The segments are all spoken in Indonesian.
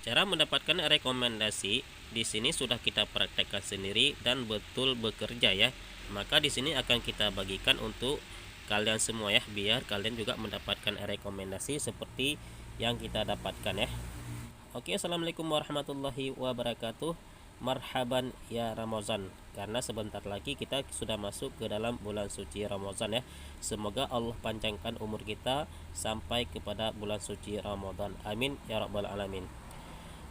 Cara mendapatkan rekomendasi di sini sudah kita praktekkan sendiri dan betul bekerja ya. Maka di sini akan kita bagikan untuk kalian semua ya, biar kalian juga mendapatkan rekomendasi seperti yang kita dapatkan ya. Oke, assalamualaikum warahmatullahi wabarakatuh. Marhaban ya Ramadan. Karena sebentar lagi kita sudah masuk ke dalam bulan suci Ramadan ya. Semoga Allah panjangkan umur kita sampai kepada bulan suci Ramadan. Amin ya rabbal alamin.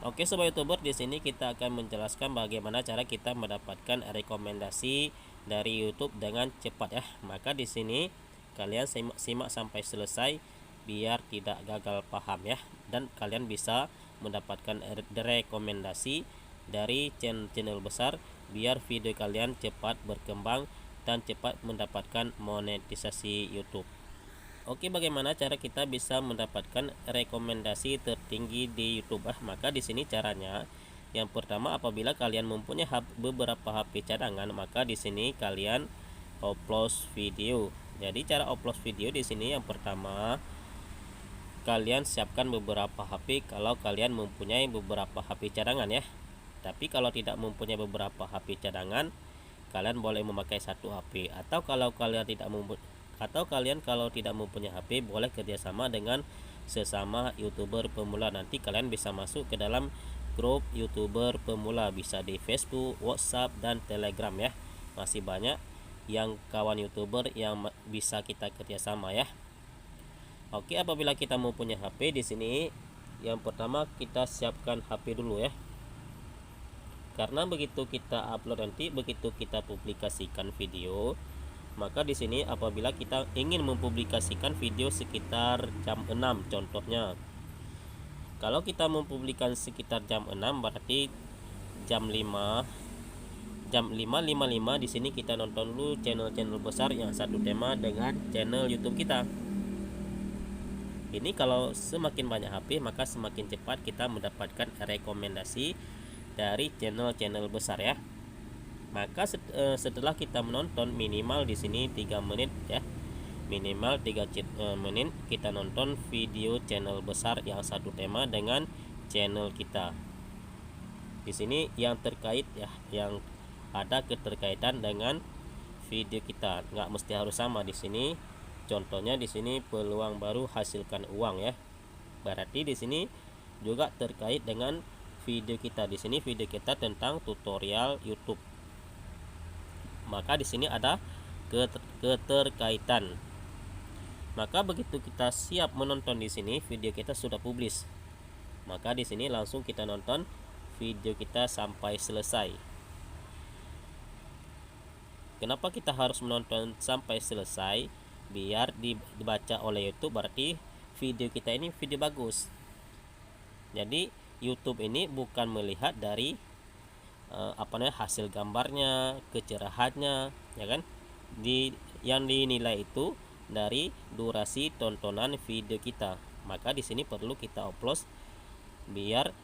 Oke, sobat YouTuber, di sini kita akan menjelaskan bagaimana cara kita mendapatkan rekomendasi dari YouTube dengan cepat ya. Maka di sini kalian simak sampai selesai biar tidak gagal paham ya, dan kalian bisa mendapatkan rekomendasi dari channel besar biar video kalian cepat berkembang dan cepat mendapatkan monetisasi YouTube. Oke, bagaimana cara kita bisa mendapatkan rekomendasi tertinggi di YouTube? Maka di sini caranya, yang pertama, apabila kalian mempunyai beberapa HP cadangan, maka di sini kalian upload video. Jadi cara upload video di sini yang pertama, kalian siapkan beberapa HP kalau kalian mempunyai beberapa HP cadangan ya. Tapi kalau tidak mempunyai beberapa HP cadangan, kalian boleh memakai satu HP, atau kalau kalian kalau tidak mempunyai HP, boleh kerjasama dengan sesama YouTuber pemula. Nanti kalian bisa masuk ke dalam grup YouTuber pemula, bisa di Facebook, WhatsApp, dan Telegram ya. Masih banyak yang kawan YouTuber yang bisa kita kerjasama ya. Oke, apabila kita mempunyai HP di sini, yang pertama kita siapkan HP dulu ya. Karena begitu kita upload nanti, begitu kita publikasikan video, maka di sini apabila kita ingin mempublikasikan video sekitar jam 6 contohnya. Kalau kita mempublikasikan sekitar jam 6, berarti jam 5.55 di sini kita nonton dulu channel-channel besar yang satu tema dengan channel YouTube kita. Ini kalau semakin banyak HP, maka semakin cepat kita mendapatkan rekomendasi dari channel-channel besar ya. Maka setelah kita menonton minimal di sini 3 menit ya, minimal 3 menit kita nonton video channel besar yang satu tema dengan channel kita. Di sini yang terkait ya, yang ada keterkaitan dengan video kita, nggak mesti harus sama. Di sini contohnya, di sini peluang baru hasilkan uang ya, berarti di sini juga terkait dengan video kita. Di sini video kita tentang tutorial YouTube, maka di sini ada keterkaitan. Maka begitu kita siap menonton, di sini video kita sudah publis, maka di sini langsung kita nonton video kita sampai selesai. Kenapa kita harus menonton sampai selesai? Biar dibaca oleh YouTube, berarti video kita ini video bagus. Jadi YouTube ini bukan melihat dari hasil gambarnya, kecerahannya ya kan, yang dinilai itu dari durasi tontonan video kita. Maka di sini perlu kita upload biar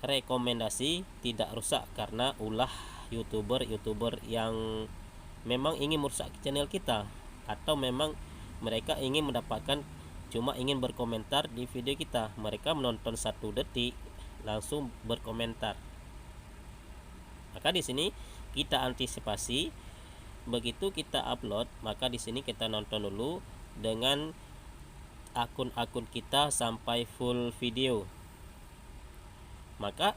rekomendasi tidak rusak karena ulah YouTuber yang memang ingin merusak channel kita, atau memang mereka ingin mendapatkan, cuma ingin berkomentar di video kita. Mereka menonton 1 detik langsung berkomentar. Maka di sini kita antisipasi, begitu kita upload, maka di sini kita nonton dulu dengan akun-akun kita sampai full video. Maka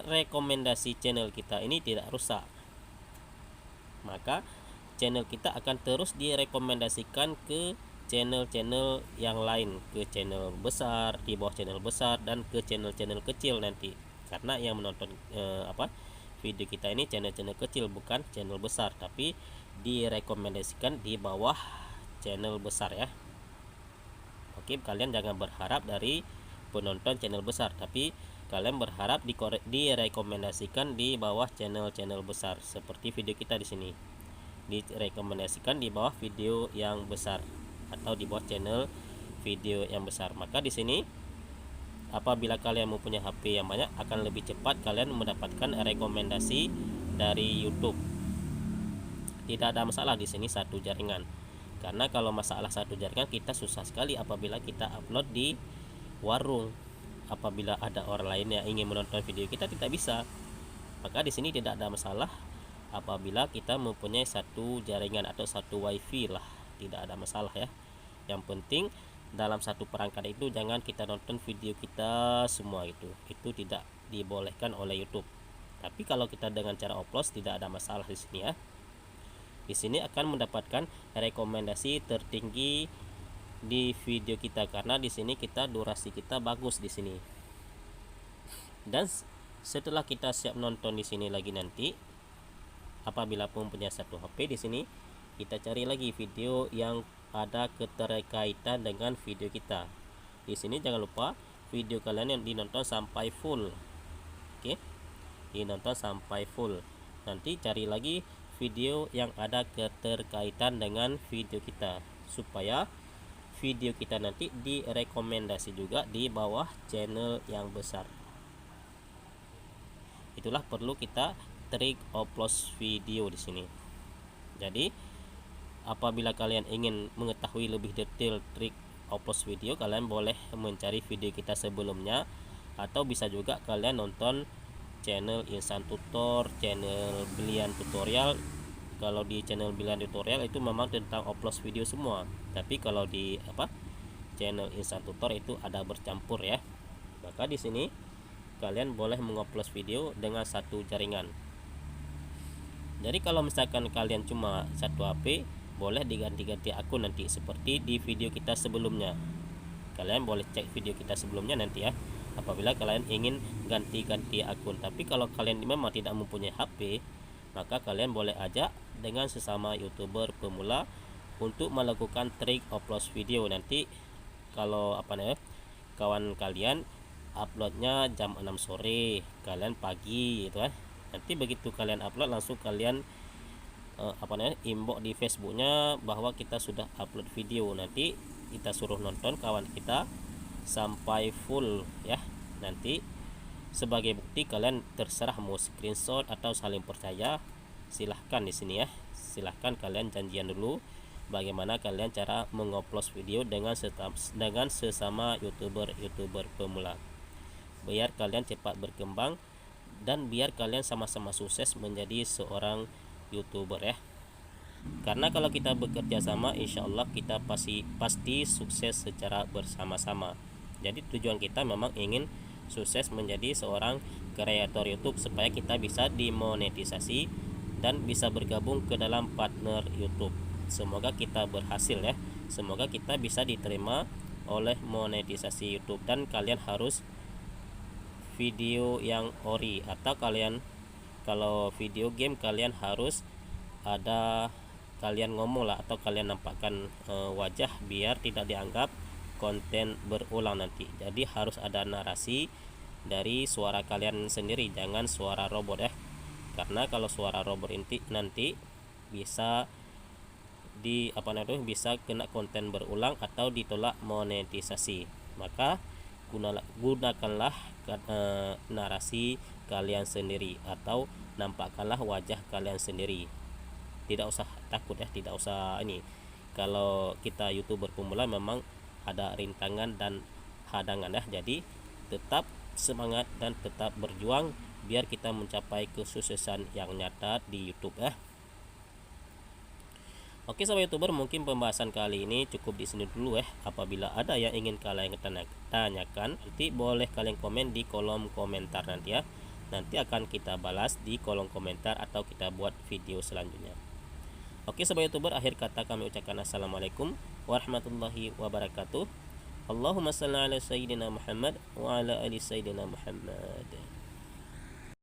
rekomendasi channel kita ini tidak rusak. Maka channel kita akan terus direkomendasikan ke channel-channel yang lain, ke channel besar, di bawah channel besar, dan ke channel-channel kecil nanti. Karena yang menonton video kita ini channel-channel kecil, bukan channel besar, tapi direkomendasikan di bawah channel besar ya. Oke, kalian jangan berharap dari penonton channel besar, tapi kalian berharap direkomendasikan di bawah channel-channel besar. Seperti video kita di sini direkomendasikan di bawah video yang besar atau di bawah channel video yang besar. Maka di sini apabila kalian mempunyai HP yang banyak, akan lebih cepat kalian mendapatkan rekomendasi dari YouTube. Tidak ada masalah di sini satu jaringan. Karena kalau masalah satu jaringan, kita susah sekali apabila kita upload di warung apabila ada orang lain yang ingin menonton video kita tidak bisa. Maka di sini tidak ada masalah apabila kita mempunyai satu jaringan atau satu wifi lah, tidak ada masalah ya. Yang penting dalam satu perangkat itu jangan kita nonton video kita semua, itu tidak dibolehkan oleh YouTube. Tapi kalau kita dengan cara oplos tidak ada masalah di sini ya. Di sini akan mendapatkan rekomendasi tertinggi di video kita karena di sini kita durasi kita bagus di sini. Dan setelah kita siap nonton di sini lagi nanti, apabila pun punya satu HP di sini, kita cari lagi video yang ada keterkaitan dengan video kita. Di sini jangan lupa video kalian yang dinonton sampai full. Oke, dinonton sampai full. Nanti cari lagi video yang ada keterkaitan dengan video kita supaya video kita nanti direkomendasi juga di bawah channel yang besar. Itulah perlu kita trik upload video di sini. Jadi apabila kalian ingin mengetahui lebih detail trik upload video, kalian boleh mencari video kita sebelumnya, atau bisa juga kalian nonton channel Insan Tutor, channel Bilian Tutorial. Kalau di channel Bilian Tutorial itu memang tentang upload video semua, tapi kalau di channel Insan Tutor itu ada bercampur ya. Maka di sini kalian boleh mengupload video dengan satu jaringan. Jadi kalau misalkan kalian cuma satu HP, boleh diganti-ganti akun nanti seperti di video kita sebelumnya. Kalian boleh cek video kita sebelumnya nanti ya, apabila kalian ingin ganti-ganti akun. Tapi kalau kalian memang tidak mempunyai HP, maka kalian boleh ajak dengan sesama YouTuber pemula untuk melakukan trik upload video. Nanti kalau kawan kalian uploadnya jam 6 sore, kalian pagi gitu kan. Nanti begitu kalian upload langsung kalian inbox di Facebooknya bahwa kita sudah upload video. Nanti kita suruh nonton kawan kita sampai full ya. Nanti sebagai bukti kalian terserah mau screenshot atau saling percaya, silahkan di sini ya. Silahkan kalian janjian dulu bagaimana kalian cara mengupload video dengan sesama YouTuber pemula, biar kalian cepat berkembang dan biar kalian sama-sama sukses menjadi seorang YouTuber ya. Karena kalau kita bekerja sama, insya Allah kita pasti sukses secara bersama-sama. Jadi tujuan kita memang ingin sukses menjadi seorang kreator YouTube supaya kita bisa dimonetisasi dan bisa bergabung ke dalam partner YouTube. Semoga kita berhasil ya. Semoga kita bisa diterima oleh monetisasi YouTube. Dan kalian harus video yang ori, atau kalian kalau video game kalian harus ada kalian ngomong lah, atau kalian nampakkan wajah biar tidak dianggap konten berulang nanti. Jadi harus ada narasi dari suara kalian sendiri, jangan suara robot ya. Karena kalau suara robot nanti bisa bisa kena konten berulang atau ditolak monetisasi. Maka gunakanlah narasi kalian sendiri atau nampakkanlah wajah kalian sendiri. Tidak usah takut ya, tidak usah ini. Kalau kita YouTuber pemula memang ada rintangan dan hadangan ya. Jadi tetap semangat dan tetap berjuang biar kita mencapai kesuksesan yang nyata di YouTube ya. Oke sahabat YouTuber, mungkin pembahasan kali ini cukup di sini dulu ya. Apabila ada yang ingin kalian tanyakan, nanti boleh kalian komen di kolom komentar nanti ya. Nanti akan kita balas di kolom komentar atau kita buat video selanjutnya. Oke sahabat YouTuber, akhir kata kami ucapkan assalamualaikum warahmatullahi wabarakatuh. Allahumma salli ala sayyidina Muhammad wa ala ali sayyidina Muhammad.